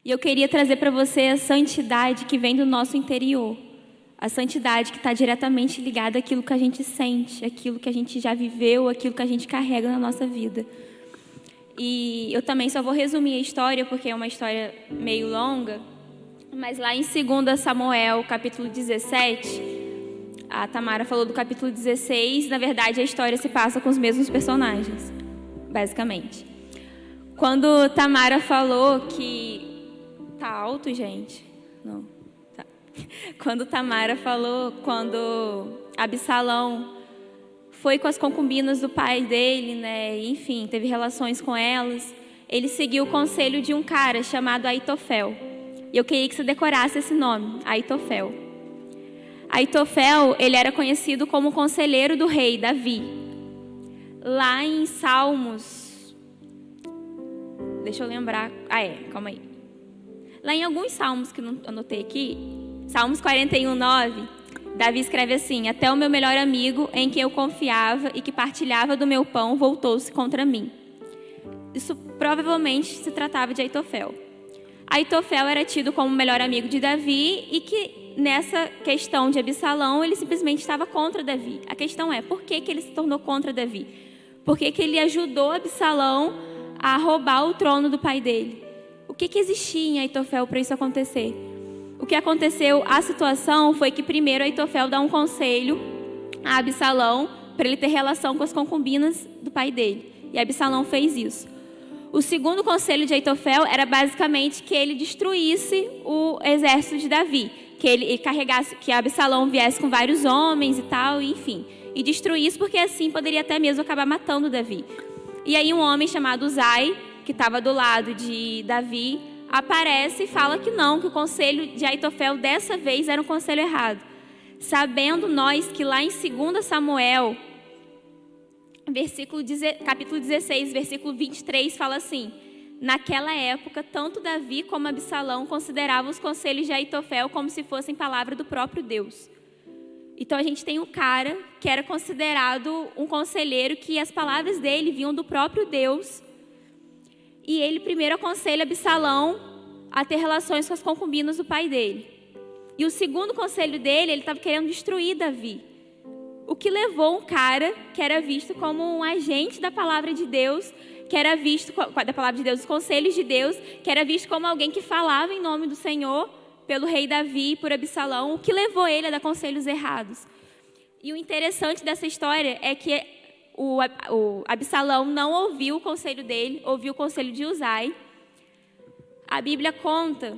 E eu queria trazer para você a santidade que vem do nosso interior. A santidade que está diretamente ligada àquilo que a gente sente, àquilo que a gente já viveu, àquilo que a gente carrega na nossa vida. E eu também só vou resumir a história, porque é uma história meio longa. Mas lá em 2 Samuel, capítulo 17, a Tamara falou do capítulo 16. Na verdade, a história se passa com os mesmos personagens, basicamente. Quando Tamara falou que... Tá alto, gente? Não. Tá. Quando Tamara falou, quando Absalão foi com as concubinas do pai dele, né? Enfim, teve relações com elas. Ele seguiu o conselho de um cara chamado Aitofel. E eu queria que você decorasse esse nome, Aitofel. Aitofel, ele era conhecido como conselheiro do rei Davi. Lá em Salmos... Deixa eu lembrar... calma aí. Lá em alguns salmos que eu não anotei aqui, Salmos 41:9, Davi escreve assim: até o meu melhor amigo, em quem eu confiava e que partilhava do meu pão, voltou-se contra mim. Isso provavelmente se tratava de Aitofel. Aitofel era tido como o melhor amigo de Davi e que nessa questão de Absalão, ele simplesmente estava contra Davi. A questão é, por que ele se tornou contra Davi? Por que ele ajudou Absalão a roubar o trono do pai dele? O que existia em Aitofel para isso acontecer? O que aconteceu, a situação foi que primeiro Aitofel dá um conselho a Absalão para ele ter relação com as concubinas do pai dele. E Absalão fez isso. O segundo conselho de Aitofel era basicamente que ele destruísse o exército de Davi. Que ele carregasse, que Absalão viesse com vários homens e tal, enfim. E destruísse porque assim poderia até mesmo acabar matando Davi. E aí um homem chamado Uzai, que estava do lado de Davi, aparece e fala que não, que o conselho de Aitofel dessa vez era um conselho errado. Sabendo nós que lá em 2 Samuel, capítulo 16, versículo 23, fala assim: naquela época, tanto Davi como Absalão consideravam os conselhos de Aitofel como se fossem palavra do próprio Deus. Então a gente tem um cara que era considerado um conselheiro que as palavras dele vinham do próprio Deus. E ele primeiro aconselha Absalão a ter relações com as concubinas do pai dele. E o segundo conselho dele, ele estava querendo destruir Davi. O que levou um cara que era visto como um agente da palavra de Deus, que era visto da palavra de Deus, os conselhos de Deus, que era visto como alguém que falava em nome do Senhor, pelo rei Davi e por Absalão, o que levou ele a dar conselhos errados. E o interessante dessa história é que o Absalão não ouviu o conselho dele, ouviu o conselho de Uzai. A Bíblia conta: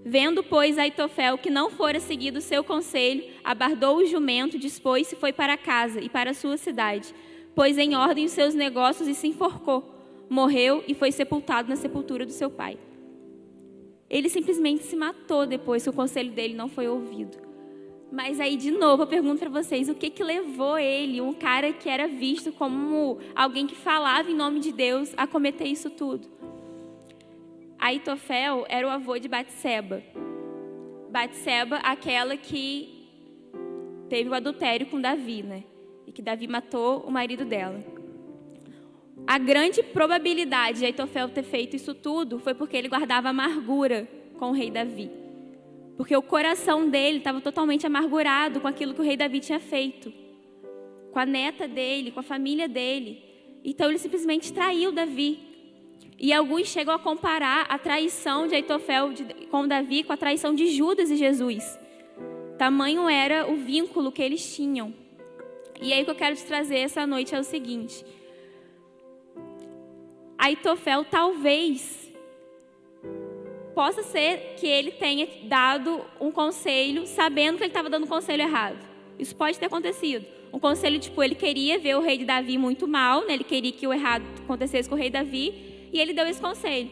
vendo, pois, Aitofel que não fora seguido o seu conselho, abardou o jumento, dispôs-se e foi para casa e para a sua cidade, pôs em ordem os seus negócios e se enforcou, morreu e foi sepultado na sepultura do seu pai. Ele simplesmente se matou depois que o conselho dele não foi ouvido. Mas aí, de novo, eu pergunto para vocês, o que levou ele, um cara que era visto como alguém que falava em nome de Deus, a cometer isso tudo? Aitofel era o avô de Batseba. Batseba, aquela que teve o adultério com Davi, né? E que Davi matou o marido dela. A grande probabilidade de Aitofel ter feito isso tudo foi porque ele guardava amargura com o rei Davi. Porque o coração dele estava totalmente amargurado com aquilo que o rei Davi tinha feito. Com a neta dele, com a família dele. Então ele simplesmente traiu Davi. E alguns chegam a comparar a traição de Aitofel com Davi com a traição de Judas e Jesus. Tamanho era o vínculo que eles tinham. E aí o que eu quero te trazer essa noite é o seguinte: Aitofel talvez possa ser que ele tenha dado um conselho sabendo que ele estava dando um conselho errado. Isso pode ter acontecido. Um conselho, ele queria ver o rei de Davi muito mal, né? Ele queria que o errado acontecesse com o rei Davi, e ele deu esse conselho.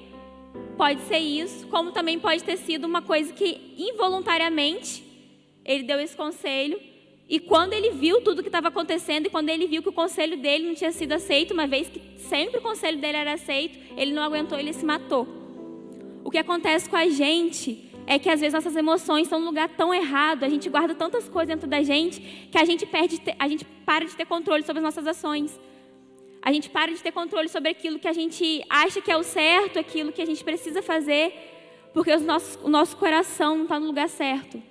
Pode ser isso, como também pode ter sido uma coisa que involuntariamente ele deu esse conselho, e quando ele viu tudo o que estava acontecendo, e quando ele viu que o conselho dele não tinha sido aceito, uma vez que sempre o conselho dele era aceito, ele não aguentou, ele se matou. O que acontece com a gente é que às vezes nossas emoções estão num lugar tão errado, a gente guarda tantas coisas dentro da gente, que a gente para de ter controle sobre as nossas ações. A gente para de ter controle sobre aquilo que a gente acha que é o certo, aquilo que a gente precisa fazer, porque o nosso coração não está no lugar certo.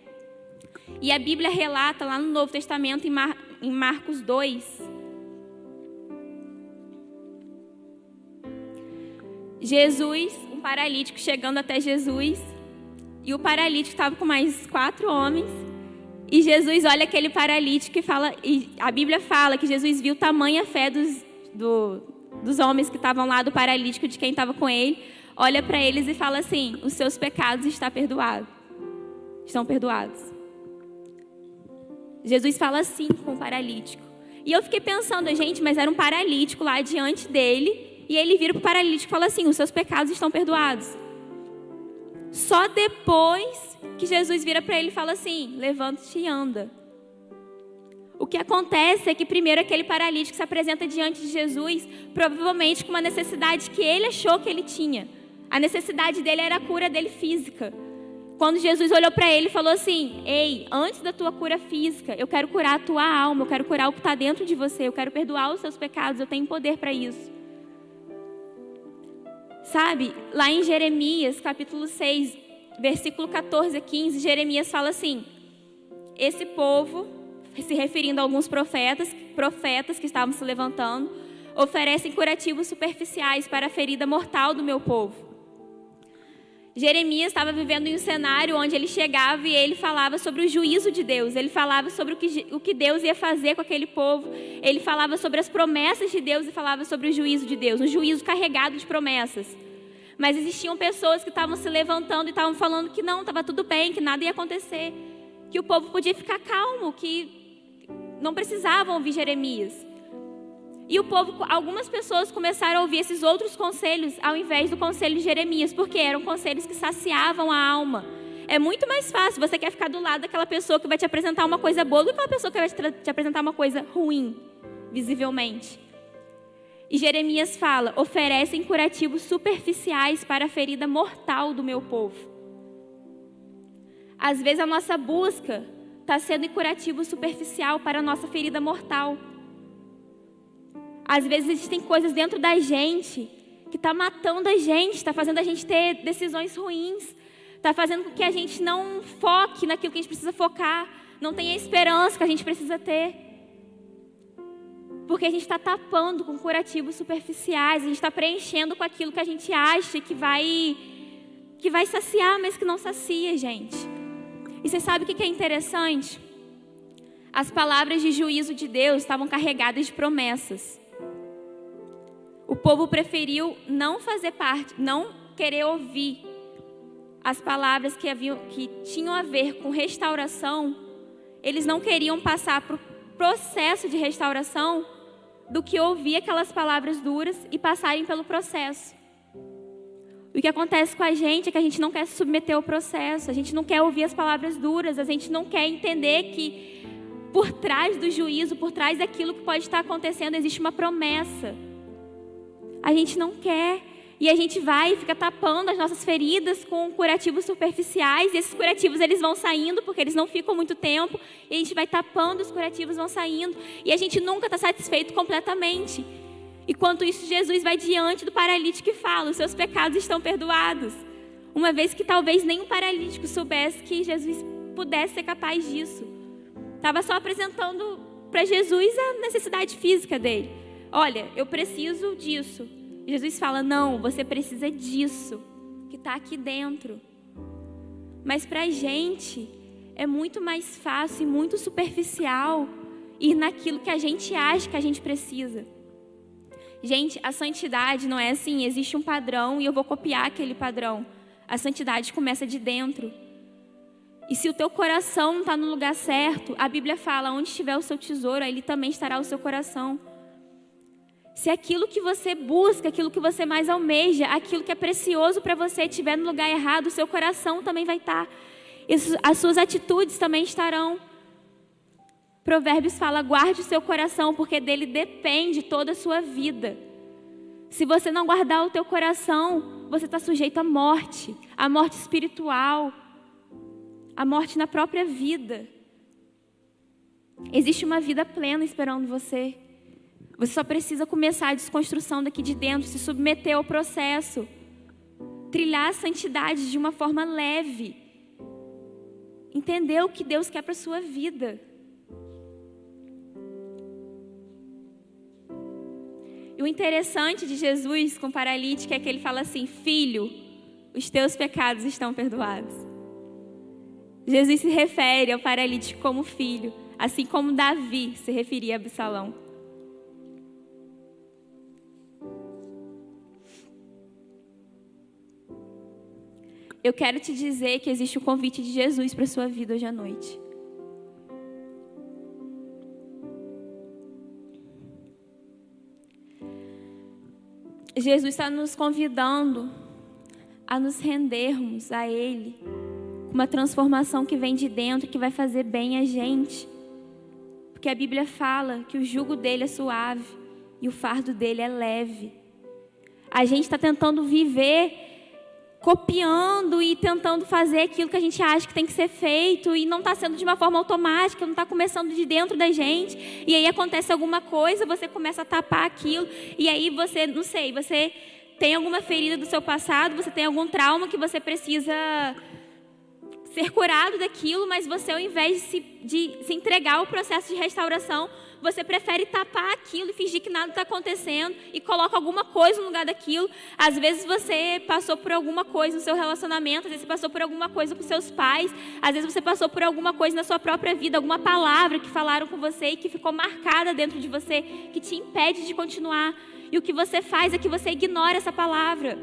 E a Bíblia relata lá no Novo Testamento, em Marcos 2, Jesus, um paralítico chegando até Jesus, e o paralítico estava com mais 4 homens, e Jesus olha aquele paralítico e fala, e a Bíblia fala que Jesus viu tamanha fé dos homens que estavam lá, do paralítico, de quem estava com ele, olha para eles e fala assim: os seus pecados estão perdoados. Jesus fala assim com o paralítico. E eu fiquei pensando, gente, mas era um paralítico lá diante dele, e ele vira para o paralítico e fala assim: os seus pecados estão perdoados. Só depois que Jesus vira para ele e fala assim: levanta-te e anda. O que acontece é que primeiro aquele paralítico se apresenta diante de Jesus, provavelmente com uma necessidade que ele achou que ele tinha. A necessidade dele era a cura dele física. Quando Jesus olhou para ele e falou assim: ei, antes da tua cura física, eu quero curar a tua alma, eu quero curar o que está dentro de você, eu quero perdoar os seus pecados, eu tenho poder para isso. Sabe, lá em Jeremias, capítulo 6, versículo 14 a 15, Jeremias fala assim: esse povo, se referindo a alguns profetas que estavam se levantando, oferecem curativos superficiais para a ferida mortal do meu povo. Jeremias estava vivendo em um cenário onde ele chegava e ele falava sobre o juízo de Deus. Ele falava sobre o que Deus ia fazer com aquele povo. Ele falava sobre as promessas de Deus e falava sobre o juízo de Deus. Um juízo carregado de promessas. Mas existiam pessoas que estavam se levantando e estavam falando que não, estava tudo bem, que nada ia acontecer. Que o povo podia ficar calmo, que não precisavam ouvir Jeremias. E o povo, algumas pessoas começaram a ouvir esses outros conselhos ao invés do conselho de Jeremias, porque eram conselhos que saciavam a alma. É muito mais fácil, você quer ficar do lado daquela pessoa que vai te apresentar uma coisa boa do que aquela pessoa que vai te apresentar uma coisa ruim, visivelmente. E Jeremias fala: oferecem curativos superficiais para a ferida mortal do meu povo. Às vezes a nossa busca está sendo em curativo superficial para a nossa ferida mortal. Às vezes existem coisas dentro da gente que está matando a gente, está fazendo a gente ter decisões ruins, está fazendo com que a gente não foque naquilo que a gente precisa focar, não tenha a esperança que a gente precisa ter. Porque a gente está tapando com curativos superficiais, a gente está preenchendo com aquilo que a gente acha que vai saciar, mas que não sacia, gente. E você sabe o que é interessante? As palavras de juízo de Deus estavam carregadas de promessas. O povo preferiu não fazer parte, não querer ouvir as palavras que tinham a ver com restauração. Eles não queriam passar por processo de restauração do que ouvir aquelas palavras duras e passarem pelo processo. O que acontece com a gente é que a gente não quer se submeter ao processo, a gente não quer ouvir as palavras duras, a gente não quer entender que por trás do juízo, por trás daquilo que pode estar acontecendo, existe uma promessa. A gente não quer, e a gente vai e fica tapando as nossas feridas com curativos superficiais, e esses curativos eles vão saindo, porque eles não ficam muito tempo, e a gente vai tapando, os curativos vão saindo, e a gente nunca está satisfeito completamente. Enquanto isso, Jesus vai diante do paralítico e fala: os seus pecados estão perdoados. Uma vez que talvez nem o paralítico soubesse que Jesus pudesse ser capaz disso. Estava só apresentando para Jesus a necessidade física dele. Olha, eu preciso disso. E Jesus fala: não, você precisa disso, que está aqui dentro. Mas para a gente é muito mais fácil e muito superficial ir naquilo que a gente acha que a gente precisa. Gente, a santidade não é assim, existe um padrão e eu vou copiar aquele padrão. A santidade começa de dentro. E se o teu coração não está no lugar certo, a Bíblia fala: onde estiver o seu tesouro, ali também estará o seu coração. Se aquilo que você busca, aquilo que você mais almeja, aquilo que é precioso para você estiver no lugar errado, o seu coração também vai estar. As suas atitudes também estarão. Provérbios fala: guarde o seu coração, porque dele depende toda a sua vida. Se você não guardar o teu coração, você está sujeito à morte espiritual, à morte na própria vida. Existe uma vida plena esperando você. Você só precisa começar a desconstrução daqui de dentro, se submeter ao processo. Trilhar a santidade de uma forma leve. Entender o que Deus quer para a sua vida. E o interessante de Jesus com o paralítico é que ele fala assim: filho, os teus pecados estão perdoados. Jesus se refere ao paralítico como filho, assim como Davi se referia a Absalão. Eu quero te dizer que existe o convite de Jesus para a sua vida hoje à noite. Jesus está nos convidando a nos rendermos a Ele, uma transformação que vem de dentro, que vai fazer bem a gente. Porque a Bíblia fala que o jugo dele é suave e o fardo dele é leve. A gente está tentando viver copiando e tentando fazer aquilo que a gente acha que tem que ser feito e não está sendo de uma forma automática, não está começando de dentro da gente. E aí acontece alguma coisa, você começa a tapar aquilo e aí você, não sei, você tem alguma ferida do seu passado, você tem algum trauma que você precisa ser curado daquilo, mas você, ao invés de se entregar ao processo de restauração, você prefere tapar aquilo e fingir que nada está acontecendo e coloca alguma coisa no lugar daquilo. Às vezes você passou por alguma coisa no seu relacionamento, às vezes você passou por alguma coisa com seus pais, às vezes você passou por alguma coisa na sua própria vida, alguma palavra que falaram com você e que ficou marcada dentro de você, que te impede de continuar. E o que você faz é que você ignora essa palavra.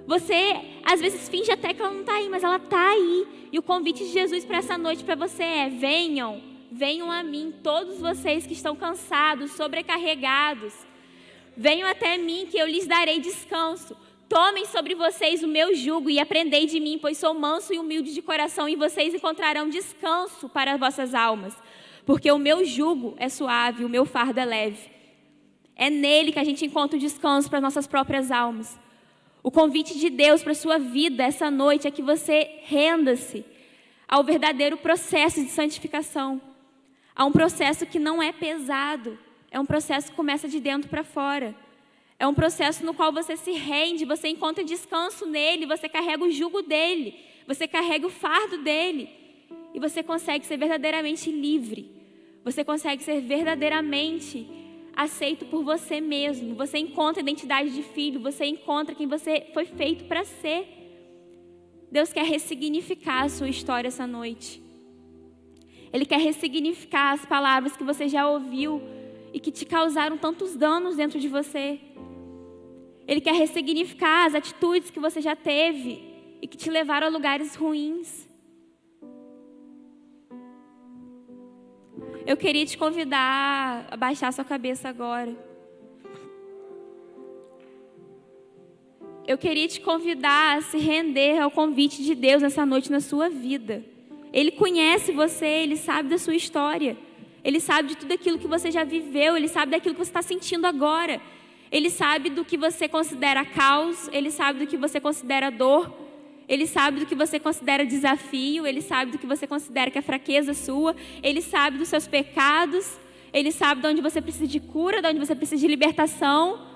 Você, às vezes, finge até que ela não está aí, mas ela está aí. E o convite de Jesus para essa noite para você é: venham a mim, todos vocês que estão cansados, sobrecarregados. Venham até mim, que eu lhes darei descanso. Tomem sobre vocês o meu jugo e aprendei de mim, pois sou manso e humilde de coração, e vocês encontrarão descanso para as vossas almas. Porque o meu jugo é suave, o meu fardo é leve. É nele que a gente encontra o descanso para as nossas próprias almas. O convite de Deus para a sua vida essa noite é que você renda-se ao verdadeiro processo de santificação. Há um processo que não é pesado, é um processo que começa de dentro para fora. É um processo no qual você se rende, você encontra descanso nele, você carrega o jugo dele, você carrega o fardo dele. E você consegue ser verdadeiramente livre. Você consegue ser verdadeiramente aceito por você mesmo. Você encontra a identidade de filho, você encontra quem você foi feito para ser. Deus quer ressignificar a sua história essa noite. Ele quer ressignificar as palavras que você já ouviu e que te causaram tantos danos dentro de você. Ele quer ressignificar as atitudes que você já teve e que te levaram a lugares ruins. Eu queria te convidar a baixar sua cabeça agora. Eu queria te convidar a se render ao convite de Deus nessa noite na sua vida. Ele conhece você, Ele sabe da sua história. Ele sabe de tudo aquilo que você já viveu, Ele sabe daquilo que você está sentindo agora. Ele sabe do que você considera caos, Ele sabe do que você considera dor. Ele sabe do que você considera desafio, Ele sabe do que você considera que é fraqueza sua, Ele sabe dos seus pecados, Ele sabe de onde você precisa de cura, de onde você precisa de libertação.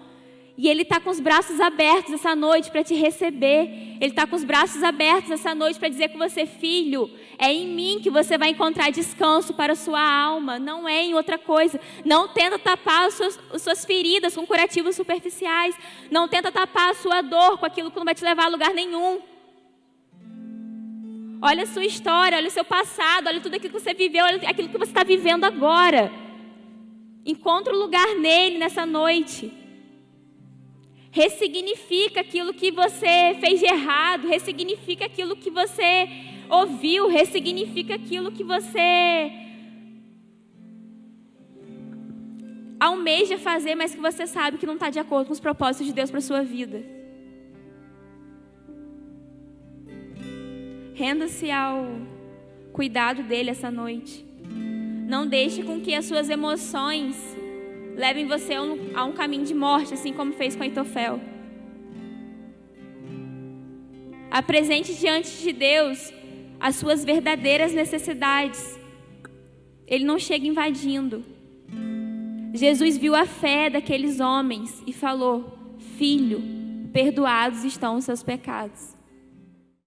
E Ele está com os braços abertos essa noite para te receber. Ele está com os braços abertos essa noite para dizer com você: filho, é em mim que você vai encontrar descanso para a sua alma, não é em outra coisa. Não tenta tapar as suas feridas com curativos superficiais. Não tenta tapar a sua dor com aquilo que não vai te levar a lugar nenhum. Olha a sua história, olha o seu passado, olha tudo aquilo que você viveu, olha aquilo que você está vivendo agora. Encontra um lugar nele nessa noite. Ressignifica aquilo que você fez de errado, ressignifica aquilo que você ouviu, ressignifica aquilo que você almeja fazer, mas que você sabe que não está de acordo com os propósitos de Deus para a sua vida. Renda-se ao cuidado dele essa noite. Não deixe com que as suas emoções levem você a um caminho de morte, assim como fez com Aitofel. Apresente diante de Deus as suas verdadeiras necessidades. Ele não chega invadindo. Jesus viu a fé daqueles homens e falou: filho, perdoados estão os seus pecados.